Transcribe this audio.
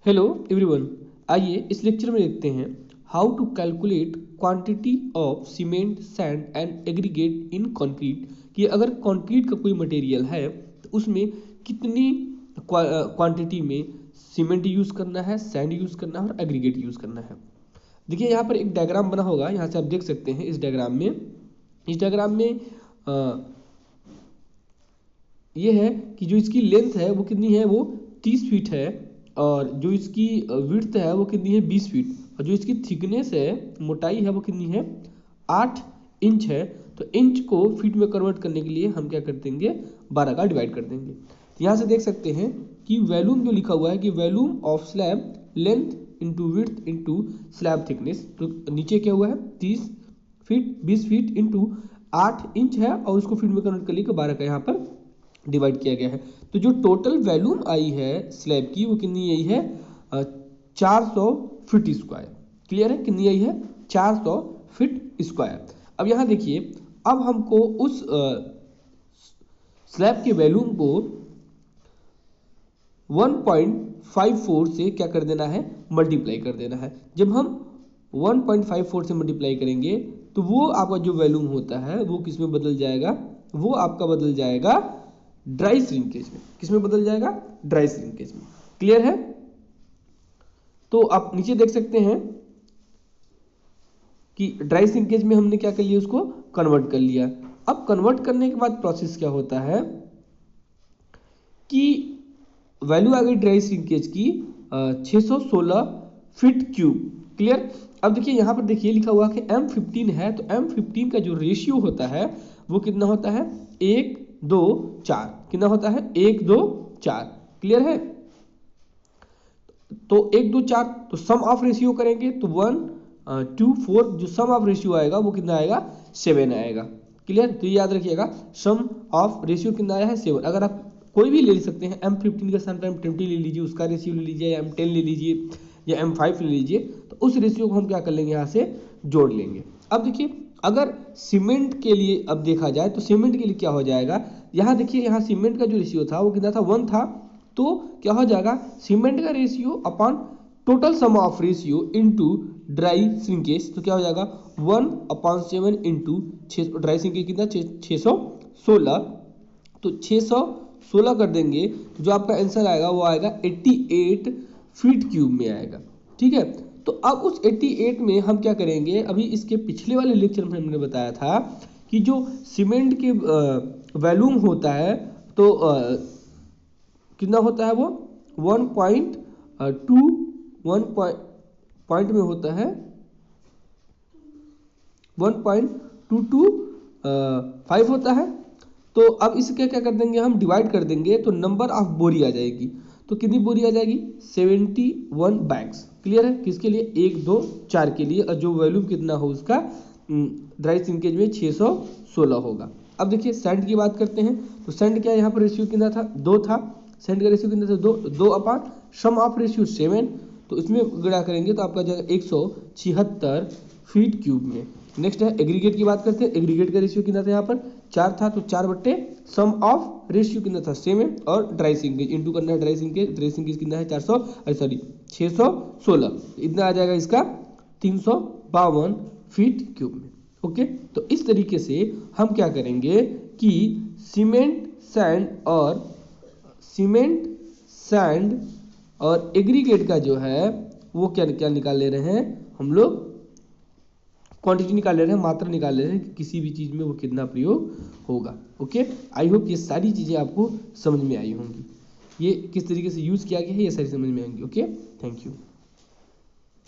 Hello everyone, आइए इस lecture में देखते हैं how to calculate quantity of cement sand and aggregate in concrete. कि अगर कंक्रीट का कोई मटेरियल है तो उसमें कितनी क्वांटिटी में सीमेंट यूज़ करना है, सैंड यूज़ करना है और एग्रीगेट यूज़ करना है। देखिए यहाँ पर एक डायग्राम बना होगा, यहाँ से आप देख सकते हैं। इस डायग्राम में ये है कि जो इसकी लेंथ है वो कितनी है, वो 30 फीट है, और जो इसकी विड्थ है वो कितनी है, 20 फीट, और जो इसकी थिकनेस है, मोटाई है, वो कितनी है, 8 इंच है। तो इंच को फीट में कन्वर्ट करने के लिए हम क्या कर देंगे, 12 का डिवाइड कर देंगे। तो यहाँ से देख सकते हैं कि वॉल्यूम जो लिखा हुआ है कि volume of slab length into width into slab thickness. तो नीचे क्या हुआ है, 30 फीट 20 फीट इंटू 8 इंच है, और उसको फीट में कन्वर्ट कर लिए 12 का यहाँ पर डिवाइड किया गया है। तो जो टोटल वॉल्यूम आई है स्लैब की वो कितनी आई है, 400 फीट स्क्वायर। क्लियर है, कितनी आई है, 400 फीट स्क्वायर। अब यहाँ देखिए, अब हमको उस स्लैब के वॉल्यूम को 1.54 से क्या कर देना है, मल्टीप्लाई कर देना है। जब हम 1.54 से मल्टीप्लाई करेंगे तो वो आपका जो वॉल्यूम होता है वो किस में बदल जाएगा, वो आपका बदल जाएगा ड्राई श्रिंकेज में। किसमें बदल जाएगा, ड्राई श्रिंकेज में। क्लियर है। तो आप नीचे देख सकते हैं कि ड्राई श्रिंकेज में हमने क्या कर लिया, उसको कन्वर्ट कर लिया। अब कन्वर्ट करने के बाद प्रोसेस क्या होता है कि वैल्यू आ गई ड्राई श्रिंकेज की 616 फीट क्यूब। क्लियर। अब देखिए यहाँ पर देखिए लिखा हुआ है कि M15 है, तो M15 का जो रेशियो होता है वो कितना होता है, 1 2 4। कितना होता है, 1 2 4। क्लियर है। तो 1 2 4, तो सम ऑफ रेशियो करेंगे तो 1 2 4, जो सम ऑफ रेशियो आएगा वो कितना आएगा, 7 आएगा। क्लियर। तो ये याद रखिएगा, सम ऑफ रेशियो कितना आया है, 7। अगर आप कोई भी ले सकते हैं, M15 का स्थान पर M20 ले लीजिए, उसका रेशियो ले लीजिए, या M10 ले लीजिए, या M5 ले लीजिए, तो उस रेशियो को हम क्या कर लेंगे, यहाँ से जोड़ लेंगे। अब देखिए, अगर सीमेंट के लिए अब देखा जाए तो सीमेंट के लिए क्या हो जाएगा, यहाँ देखिए, यहाँ सीमेंट का जो रेशियो था वो कितना था, 1 था। तो क्या हो जाएगा, सीमेंट का ratio upon total sum of ratio into dry shrinkage. तो क्या हो जाएगा, 1/7 इंटू ड्राई श्रिंकेज कितना, 616। तो 616 कर देंगे तो जो आपका आंसर आएगा वो आएगा 88 फीट क्यूब में आएगा। ठीक है। तो अब उस 88 में हम क्या करेंगे, अभी इसके पिछले वाले लेक्चर में हमने बताया था कि जो सीमेंट के वॉल्यूम होता है तो कितना होता है, वो 1.2 पॉइंट में होता है 1.225 होता है। तो अब इसके क्या कर देंगे, हम डिवाइड कर देंगे तो नंबर ऑफ बोरी आ जाएगी। तो कितनी बोरी आ जाएगी, 71 बैग्स। क्लियर है। किसके लिए, 1 2 4 के लिए, और जो वॉल्यूम कितना हो उसका ड्राई श्रिंकेज में 616 होगा। अब देखिए सैंड की बात करते हैं, तो सैंड क्या यहाँ पर रेशियो कितना था, 2 था। सैंड का रेशियो कितना था, 2 अपॉन सम ऑफ रेशियो 7। तो इसमें गुणा करेंगे तो आपका जाएगा 176 फीट क्यूब में। नेक्स्ट है एग्रीगेट की बात करते हैं। एग्रीगेट का रेशियो कितना था, यहाँ पर 4 था, तो 4 बट्टे सम ऑफ रेशियो कितना था, 7, और ड्राई श्रिंकेज इंटू करना है ड्राई श्रिंकेज कितना है, 616, इतना आ जाएगा इसका 352 फीट क्यूब में। ओके। तो इस तरीके से हम क्या करेंगे कि सीमेंट सैंड और एग्रीगेट का जो है वो क्या क्या निकाल ले रहे हैं, हम लोग क्वांटिटी निकाल ले रहे हैं, मात्रा निकाल ले रहे हैं कि किसी भी चीज़ में वो कितना प्रयोग होगा। ओके। आई होप ये सारी चीज़ें आपको समझ में आई होंगी, ये किस तरीके से यूज़ किया गया है ये सारी समझ में आएंगी। Okay, thank you.